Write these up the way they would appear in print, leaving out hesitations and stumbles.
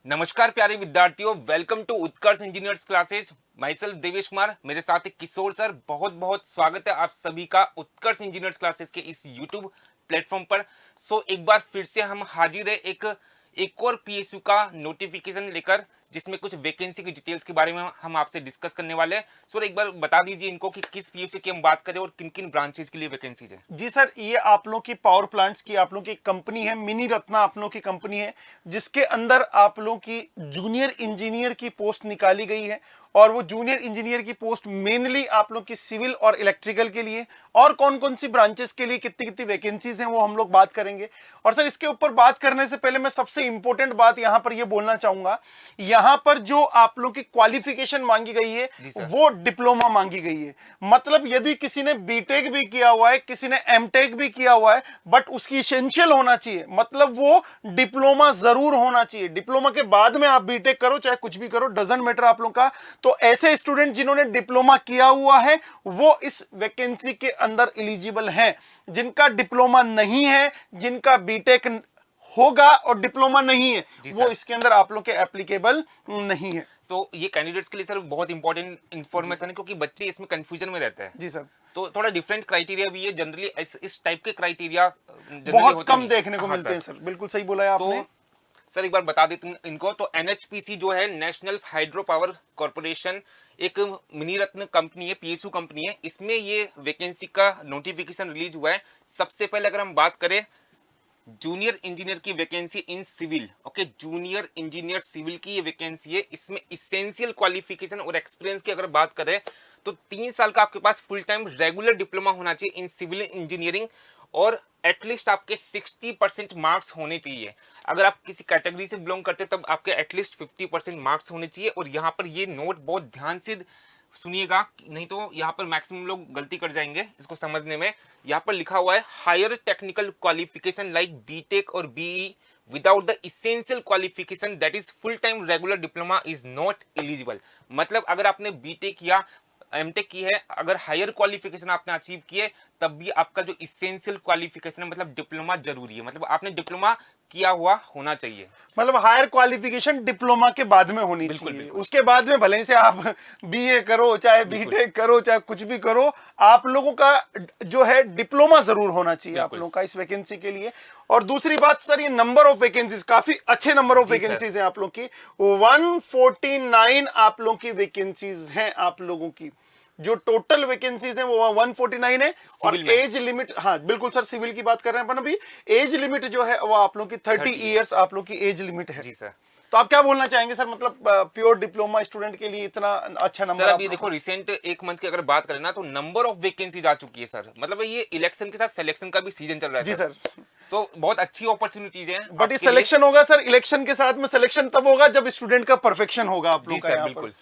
नमस्कार प्यारे विद्यार्थियों, welcome to Utkarsh engineers classes. Myself Devesh Kumar, मेरे साथ एक किशोर सर। बहुत बहुत स्वागत है आप सभी का उत्कर्ष इंजीनियर्स क्लासेज के इस यूट्यूब प्लेटफॉर्म पर। एक बार फिर से हम हाजिर है एक और पीएसयू का नोटिफिकेशन लेकर, जिसमें कुछ वैकेंसी की डिटेल्स के बारे में हम आपसे डिस्कस करने वाले हैं। सर एक बार बता दीजिए इनको कि किस पीएसयू की हम बात करें और किन किन ब्रांचेज के लिए वैकेंसीज है। जी सर, ये आप लोग की पावर प्लांट्स की आप लोग की कंपनी है, मिनी रत्ना आप लोग की कंपनी है, जिसके अंदर आप लोग की जूनियर इंजीनियर की पोस्ट निकाली गई है। और वो जूनियर इंजीनियर की पोस्ट मेनली आप लोग की सिविल और इलेक्ट्रिकल के लिए, और कौन कौन सी ब्रांचेस के लिए कितनी कितनी वैकेंसीज हैं वो हम लोग बात करेंगे। और सर इसके ऊपर बात करने से पहले मैं सबसे इंपॉर्टेंट बात यहां पर ये बोलना चाहूंगा, यहां पर जो आप लोग की क्वालिफिकेशन मांगी गई है वो डिप्लोमा मांगी गई है। मतलब यदि किसी ने बीटेक भी किया हुआ है, किसी ने एमटेक भी किया हुआ है, बट उसकी इसेंशियल होना चाहिए, मतलब वो डिप्लोमा जरूर होना चाहिए। डिप्लोमा के बाद में आप बीटेक करो चाहे कुछ भी करो, डजंट मैटर आप लोग का। तो ऐसे स्टूडेंट जिन्होंने डिप्लोमा किया हुआ है वो इस वैकेंसी के अंदर एलिजिबल हैं। जिनका डिप्लोमा नहीं है, जिनका बीटेक होगा और डिप्लोमा नहीं है, वो इसके अंदर आप लोग के एप्लीकेबल नहीं है। तो ये कैंडिडेट्स के लिए सर बहुत इंपॉर्टेंट इन्फॉर्मेशन है, क्योंकि बच्चे इसमें कंफ्यूजन में रहते हैं। जी सर, तो थोड़ा डिफरेंट क्राइटेरिया भी है। जनरली इस टाइप के क्राइटेरिया बहुत कम देखने को मिलते हैं सर। बिल्कुल सही बोला है आपने। सर एक बार बता देते हैं इनको। तो एनएचपीसी जो है, नेशनल हाइड्रो पावर कॉर्पोरेशन, एक मिनी रत्न कंपनी है, पीएसयू कंपनी है। इसमें ये वैकेंसी का नोटिफिकेशन रिलीज हुआ है। सबसे पहले अगर हम बात करें जूनियर इंजीनियर की vacancy in civil, okay, junior engineer civil की ये वैकेंसी है। इसमें इसेंशियल क्वालिफिकेशन और एक्सपीरियंस की अगर बात करें तो 3 साल का आपके पास फुल टाइम रेगुलर डिप्लोमा होना चाहिए इन सिविल इंजीनियरिंग, और एटलीस्ट आपके 60% मार्क्स होने चाहिए। अगर आप किसी कैटेगरी से बिलोंग करते हैं तब आपके एटलीस्ट 50% मार्क्स होने चाहिए। और यहाँ पर ये नोट बहुत ध्यान से सुनिएगा, नहीं तो यहाँ पर मैक्सिमम लोग गलती कर जाएंगे इसको समझने में। यहाँ पर लिखा हुआ है higher technical qualification like BTech और BE without the essential qualification that is full time regular diploma is not eligible. मतलब अगर आपने बीटेक या एमटेक की है, अगर हायर क्वालिफिकेशन आपने अचीव किए, तब भी आपका जो इसेंशियल क्वालिफिकेशन है, मतलब डिप्लोमा जरूरी है। मतलब आपने डिप्लोमा किया हुआ होना चाहिए। मतलब हायर क्वालिफिकेशन डिप्लोमा के बाद में होनी चाहिए। उसके बाद में भले से आप बीए करो चाहे बीटेक करो चाहे कुछ भी करो, आप लोगों का जो है डिप्लोमा जरूर होना चाहिए आप लोगों का इस वैकेंसी के लिए। और दूसरी बात सर, ये नंबर ऑफ वैकेंसीज काफी अच्छे नंबर ऑफ वैकेंसीज हैं आप लोग की। 149 आप लोग की वैकेंसीज हैं। आप लोगों की जो टोटल वैकेंसीज हैं वो 149 है। और एज लिमिट, हाँ बिल्कुल सर, सिविल की बात कर रहे हैं अपन अभी। एज लिमिट जो है वो आप लोग की 30 ईयर्स आप लोग की एज लिमिट है। जी सर। तो आप क्या बोलना चाहेंगे सर, मतलब प्योर डिप्लोमा स्टूडेंट के लिए इतना अच्छा नंबर? सर अभी देखो, रिसेंट एक मंथ की अगर बात करें ना, तो नंबर ऑफ वैकेंसीज आ चुकी है सर। मतलब ये इलेक्शन के साथ सिलेक्शन का भी सीजन चल रहा है। जी सर। सो बहुत अच्छी अपॉर्चुनिटीज हैं। बट ये सिलेक्शन होगा सर, इलेक्शन के साथ में सिलेक्शन तब होगा जब स्टूडेंट का परफेक्शन होगा आप लोग का यहाँ पर।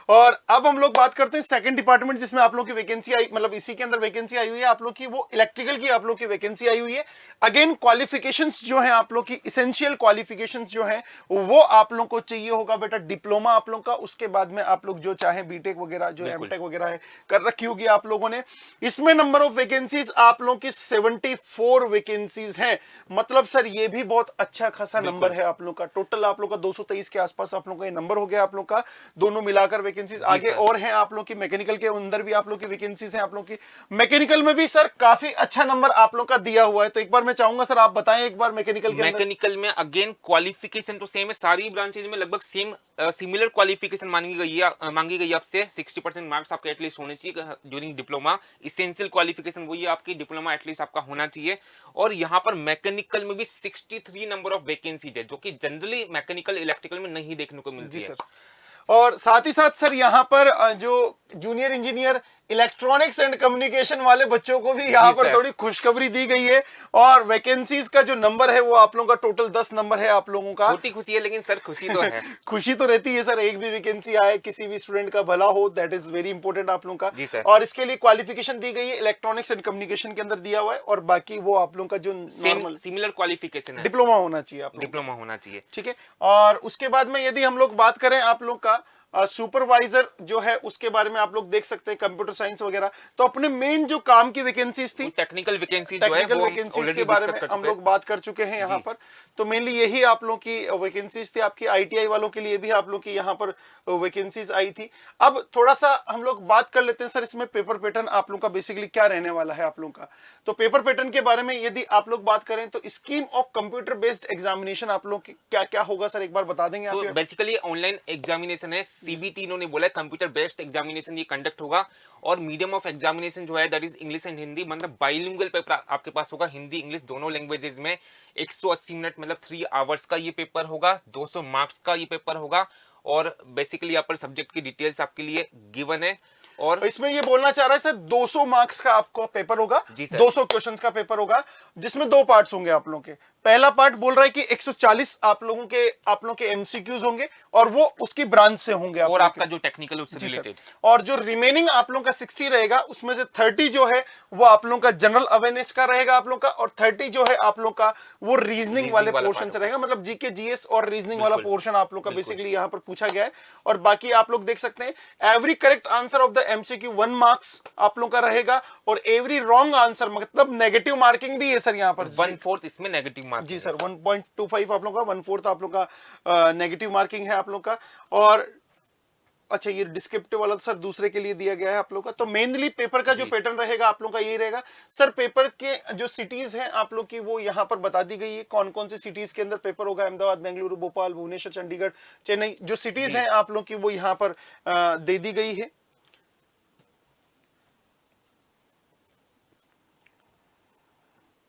और अब हम लोग बात करते हैं सेकंड डिपार्टमेंट जिसमें आप लोग की वैकेंसी आई, मतलब इसी के अंदर वैकेंसी आई हुई है आप लोग की, वो इलेक्ट्रिकल की आप लोग की वैकेंसी आई हुई है। अगेन क्वालिफिकेशंस जो है आप लोग की, इसेंशियल क्वालिफिकेशंस जो है वो आप लोग को चाहिए होगा बेटा डिप्लोमा आप लोग का। उसके बाद में आप लोग जो चाहे बीटेक वगैरह जो एमटेक वगैरह है कर रखी होगी आप लोगों ने। इसमें नंबर ऑफ वैकेंसीज आप लोग की 74 वैकेंसीज हैं। मतलब सर ये भी बहुत अच्छा खासा नंबर है आप लोग का। टोटल आप लोग का 223 के आसपास आप लोग का ये नंबर हो गया आप लोग का, दोनों मिलाकर वैकेंसीज। आगे और हैं आप लोग की मैकेनिकल के अंदर भी आप लोग की वैकेंसीज हैं। आप लोग की मैकेनिकल में भी सर काफी अच्छा नंबर आप लोग का दिया हुआ है। तो एक बार मैं चाहूंगा सर आप बताएं एक बार मैकेनिकल के अंदर। मैकेनिकल में अगेन क्वालिफिकेशन तो सेम है, सारी ब्रांचेज में लगभग सेम सिमिलर क्वालिफिकेशन मांगी गई है आपसे। 60% मार्क्स आपके एटलीस्ट होने चाहिए ड्यूरिंग डिप्लोमा। इसेंशियल क्वालिफिकेशन वही है आपकी, डिप्लोमा एटलीस्ट आपका होना चाहिए। और यहाँ पर मैकेनिकल में भी 63 नंबर ऑफ वैकेंसीज है, जो कि जनरली मैकेनिकल इलेक्ट्रिकल में नहीं देखने को मिलती है। और साथ ही साथ सर यहाँ पर जो junior engineer electronics and communication वाले बच्चों को भी यहाँ पर थोड़ी खुशखबरी दी गई है। और वैकेंसीज का जो नंबर है वो आप लोगों का टोटल 10 नंबर है आप लोगों का। छोटी खुशी है लेकिन सर खुशी तो है। खुशी तो रहती है सर, एक भी वैकेंसी आए किसी भी स्टूडेंट का भला हो, दैट इज वेरी इंपॉर्टेंट आप लोगों का। और इसके लिए क्वालिफिकेशन दी गई है इलेक्ट्रॉनिक्स एंड कम्युनिकेशन के अंदर दिया हुआ है। और बाकी वो आप लोगों का जो नॉर्मल सिमिलर क्वालिफिकेशन है, डिप्लोमा होना चाहिए आप लोग, डिप्लोमा होना चाहिए। ठीक है। और उसके बाद में यदि हम लोग बात करें आप लोग का सुपरवाइजर जो है उसके बारे में आप लोग देख सकते हैं, कंप्यूटर साइंस वगैरह। तो अपने मेन जो काम की वैकेंसीज थी, टेक्निकल वैकेंसी जो है टेक्निकल वो हम वैकेंसीज already के बारे discuss में कर हम चुके लोग बात कर चुके हैं यहाँ जी। पर। तो मेनली यही आप लोग की वैकेंसीज थी। आपकी आईटीआई वालों के लिए भी आप लोग की यहाँ पर वैकेंसीज आई थी। अब थोड़ा सा हम लोग बात कर लेते हैं सर, इसमें पेपर पैटर्न आप लोग का बेसिकली क्या रहने वाला है आप लोग का। तो पेपर पैटर्न के बारे में यदि आप लोग बात करें तो scheme of computer based examination आप लोग की क्या क्या होगा सर, एक बार बता देंगे सो आप? बेसिकली ऑनलाइन एग्जामिनेशन है, सीबीटी इन्होंने बोला है, कंप्यूटर बेस्ड एग्जामिनेशन ये कंडक्ट होगा। और मीडियम ऑफ एग्जामिनेशन जो है that is English and Hindi, मतलब बाइलिंगुअल पेपर आपके पास होगा, हिंदी इंग्लिश दोनों लैंग्वेजेस में। 180 मिनट मतलब 3 आवर्स का ये पेपर होगा, 200 मार्क्स का ये पेपर होगा। और बेसिकली यहाँ पर सब्जेक्ट की डिटेल्स आपके लिए गिवन है। और इसमें ये बोलना चाह रहा है सर 200 मार्क्स का आपको पेपर होगा, जी सर। 200 क्वेश्चंस का पेपर होगा, जिसमें 2 पार्ट्स होंगे आप लोगों के। पहला पार्ट बोल रहा है कि 140 आप लोगों के एमसीक्यूज होंगे और वो उसकी ब्रांच से होंगे और लोगों आपका के। जो टेक्निकल उससे जी सर। रिलेटेड। और जो रिमेनिंग आप लोगों का 60 रहेगा, उसमें से 30 जो है वो आप लोगों का जनरल अवेयरनेस का रहेगा आप लोगों का, और 30 जो है आप लोग का वो रीजनिंग वाले वाला पोर्शन part से रहेगा। मतलब जीके जीएस और रीजनिंग वाला बिल्कुल। पोर्शन आप लोग का बिल्कुल। बेसिकली यहाँ पर पूछा गया है। और बाकी आप लोग देख सकते हैं every correct answer of the MCQ 1 marks आप लोग का रहेगा, और एवरी रॉन्ग आंसर मतलब नेगेटिव मार्किंग भी है सर यहाँ पर। 1/4 इसमें नेगेटिव मार्क जी सर, 1.25 आप लोग का, 1/4 आप लोग का नेगेटिव मार्किंग है आप लोग का। और अच्छा, ये डिस्क्रिप्टिव वाला सर दूसरे के लिए दिया गया है आप लोग का। तो मेनली पेपर का जो पैटर्न रहेगा आप लोग का यही रहेगा सर। पेपर के जो सिटीज हैं आप लोग की वो यहाँ पर बता दी गई है, कौन कौन सी सिटीज के अंदर पेपर होगा। अहमदाबाद, बेंगलुरु, भोपाल, भुवनेश्वर, चंडीगढ़, चेन्नई, जो सिटीज हैं आप लोग की वो यहाँ पर दे दी गई है।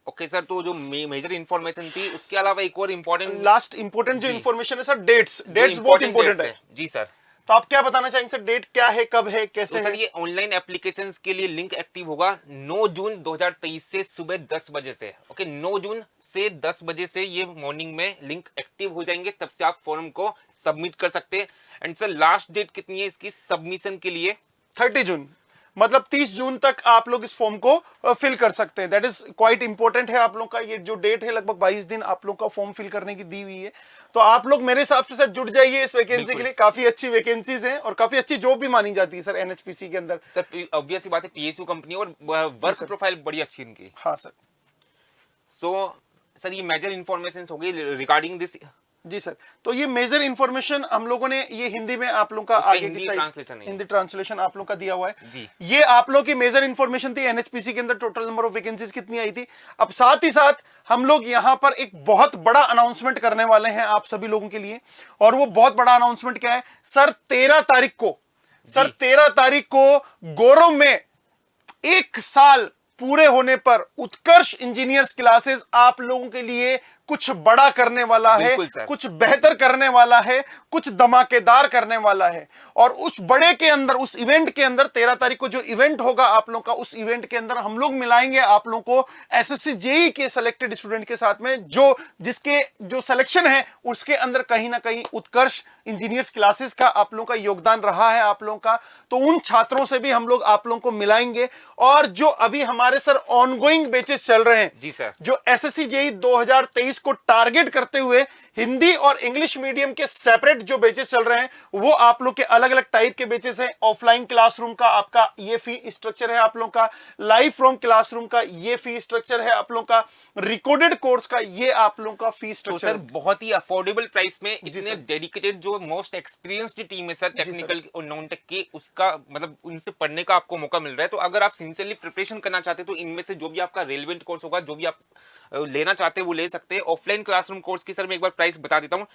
ओके सर, तो जो मेजर इंफॉर्मेशन थी उसके अलावा एक और इम्पोर्टेंट लास्ट इंपोर्टेंट जो जी। इंफॉर्मेशन है सर, डेट्स बहुत इंपोर्टेंट है। जी सर। तो आप क्या बताना चाहेंगे सर, डेट क्या है, कब है, कैसे तो सर है? ये ऑनलाइन एप्लीकेशंस के लिए लिंक एक्टिव होगा 9 जून 2023 से सुबह 10 बजे से। ओके, 9 जून से 10 बजे से ये मॉर्निंग में लिंक एक्टिव हो जाएंगे, तब से आप फॉर्म को सबमिट कर सकते हैं। एंड सर लास्ट डेट कितनी है इसकी सबमिशन के लिए? 30 जून, मतलब 30 जून तक आप लोग इस फॉर्म को फिल कर सकते हैं। दैट इज क्वाइट इंपॉर्टेंट है आप लोग का। ये जो डेट है लगभग 22 दिन आप लोग का फॉर्म फिल करने की दी हुई है। तो आप लोग मेरे हिसाब से सर जुड़ जाइए इस वैकेंसी के लिए। काफी अच्छी वैकेंसीज हैं और काफी अच्छी जॉब भी मानी जाती है सर एनएचपीसी के अंदर। सर ऑब्वियस सी बात है, पीएसयू कंपनी और वर्क प्रोफाइल बड़ी अच्छी इनकी। हाँ सर। सो सर ये मेजर इंफॉर्मेशन हो गई रिगार्डिंग दिस। जी सर, तो ये मेजर इंफॉर्मेशन हम लोगों ने ये हिंदी में आप लोग का उसका आगे की हिंदी साइड ट्रांसलेशन है। हिंदी ट्रांसलेशन आप लोग का दिया हुआ है जी। ये आप लोग की मेजर इंफॉर्मेशन थी एनएचपीसी के अंदर टोटल नंबर ऑफ वैकेंसीज कितनी आई थी। अब साथ ही साथ हम लोग यहाँ पर एक बहुत बड़ा अनाउंसमेंट करने वाले हैं आप सभी लोगों के लिए। और वो बहुत बड़ा अनाउंसमेंट क्या है सर, 13 तारीख को, सर 13 तारीख को गौरव में 1 साल पूरे होने पर उत्कर्ष इंजीनियर्स क्लासेस आप लोगों के लिए कुछ बड़ा करने वाला है, कुछ बेहतर करने वाला है, कुछ धमाकेदार करने वाला है। और उस बड़े के अंदर, उस इवेंट के अंदर 13 तारीख को जो इवेंट होगा आप लोग का, उस इवेंट के अंदर हम लोग मिलाएंगे आप लोग को एसएससी जेईई के सिलेक्टेड स्टूडेंट के साथ में, जिसके जो सिलेक्शन है उसके अंदर कहीं ना कहीं उत्कर्ष इंजीनियर्स क्लासेस का आप लोगों का योगदान रहा है आप लोगों का। तो उन छात्रों से भी हम लोग आप लोगों को मिलाएंगे। और जो अभी हमारे सर ऑनगोइंग बैचेस चल रहे हैं जी सर, जो एसएससी जेईई 2023 को टारगेट करते हुए हिंदी और इंग्लिश मीडियम के सेपरेट जो बैचेस चल रहे हैं, वो आप लोग के अलग अलग टाइप के बैचेस हैं। ऑफलाइन क्लासरूम का आपका ये फी स्ट्रक्चर है आप लोग का, लाइव फ्रॉम क्लासरूम का ये फी स्ट्रक्चर है आप लोग का, रिकॉर्डेड कोर्स का ये आप लोग का फी तो स्ट्रक्चर सर बहुत ही अफोर्डेबल प्राइस में इतने सर। डेडिकेटेड जो मोस्ट एक्सपीरियंस्ड टीम है सर टेक्निकल और नॉन टेक की, उसका मतलब उनसे पढ़ने का आपको मौका मिल रहा है। तो अगर आप सिंसियरली प्रिपरेशन करना चाहते हैं तो इनमें से जो भी आपका रेलेवेंट कोर्स होगा, जो भी आप लेना चाहते हैं वो ले सकते हैं। ऑफलाइन क्लासरूम कोर्स की सर मैं एक बार प्राइस बता देता हूँ।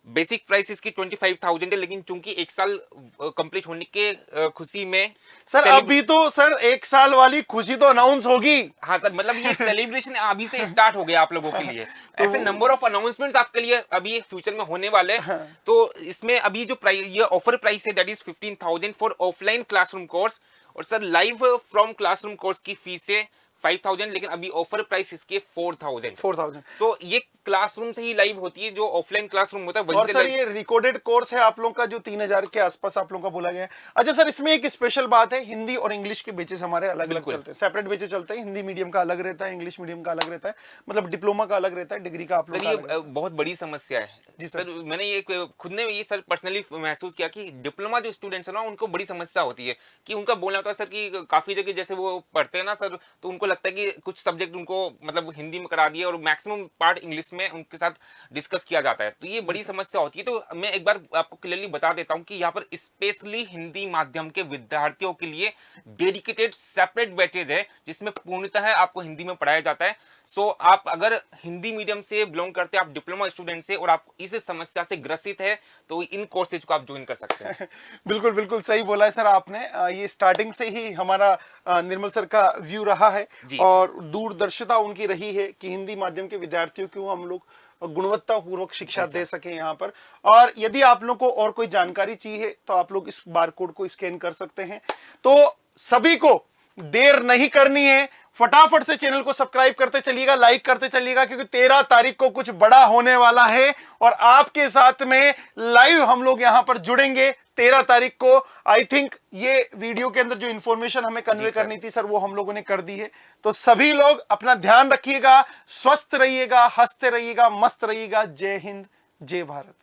बेसिक प्राइस इसकी 25,000 है, लेकिन चूंकि 1 साल कंप्लीट होने के खुशी में सर अभी तो सर 1 साल वाली खुशी तो अनाउंस होगी। हाँ सर, मतलब ये सेलिब्रेशन अभी से स्टार्ट हो गया आप लोगों के लिए। ऐसे नंबर ऑफ अनाउंसमेंट्स आपके लिए अभी फ्यूचर में होने वाले हैं। तो इसमें अभी जो प्राइस, ये ऑफर प्राइस है that is 15,000 for offline classroom course. और sir live from classroom course की फीस है 5000, लेकिन अभी ऑफर प्राइस इसके 4000। 4000। सो ये क्लासरूम से ही लाइव होती है, जो ऑफलाइन क्लासरूम होता है वहीं और से सर live- ये रिकॉर्डेड कोर्स है आप लोग का जो 3000 के आसपास आप लोगों का बोला गया है। अच्छा सर, इसमें एक स्पेशल बात है, हिंदी और इंग्लिश के बेचेस हमारे अलग अलग बिल्कुल। चलते हैं, सेपरेट बेचेस चलते हैं। हिंदी मीडियम का अलग रहता है, इंग्लिश मीडियम का अलग रहता है, मतलब डिप्लोमा का अलग रहता है, डिग्री का आप लोग सर का ये अलग रहता है। बहुत बड़ी समस्या है। जी सर। सर मैंने ये खुद ने ये सर पर्सनली महसूस किया कि डिप्लोमा जो स्टूडेंट्स है ना, उनको बड़ी समस्या होती है कि उनका बोलना होता है सर कि काफी जगह जैसे वो पढ़ते हैं ना सर, तो उनको लगता है कि कुछ सब्जेक्ट उनको मतलब हिंदी में करा दिए और मैक्सिमम पार्ट इंग्लिश में उनके साथ डिस्कस किया जाता है, तो ये बड़ी समस्या होती है। तो मैं एक बार आपको क्लियरली बता देता हूँ कि यहाँ पर स्पेशली हिंदी माध्यम के विद्यार्थियों के लिए डेडिकेटेड सेपरेट बैचेज है, जिसमें पूर्णतः आपको हिंदी में पढ़ाया जाता है। सो आप अगर हिंदी मीडियम से बिलोंग करते हैं, आप डिप्लोमा स्टूडेंट से, और आप इस समस्या से ग्रसित है, तो इन कोर्सेज को आप ज्वाइन कर सकते हैं। बिल्कुल बिल्कुल सही बोला है सर आपने। ये स्टार्टिंग से ही हमारा निर्मल सर का व्यू रहा है जी और दूरदर्शिता उनकी रही है कि हिंदी माध्यम के विद्यार्थियों को हम लोग गुणवत्ता पूर्वक शिक्षा दे सके यहाँ पर। और यदि आप लोग को और कोई जानकारी चाहिए तो आप लोग इस बारकोड को स्कैन कर सकते हैं। तो सभी को देर नहीं करनी है, फटाफट से चैनल को सब्सक्राइब करते चलिएगा, लाइक करते चलिएगा, क्योंकि 13 तारीख को कुछ बड़ा होने वाला है और आपके साथ में लाइव हम लोग यहां पर जुड़ेंगे 13 तारीख को। आई थिंक ये वीडियो के अंदर जो इंफॉर्मेशन हमें कन्वे करनी थी सर, वो हम लोगों ने कर दी है। तो सभी लोग अपना ध्यान रखिएगा, स्वस्थ रहिएगा, हंसते रहिएगा, मस्त रहिएगा। जय हिंद, जय भारत।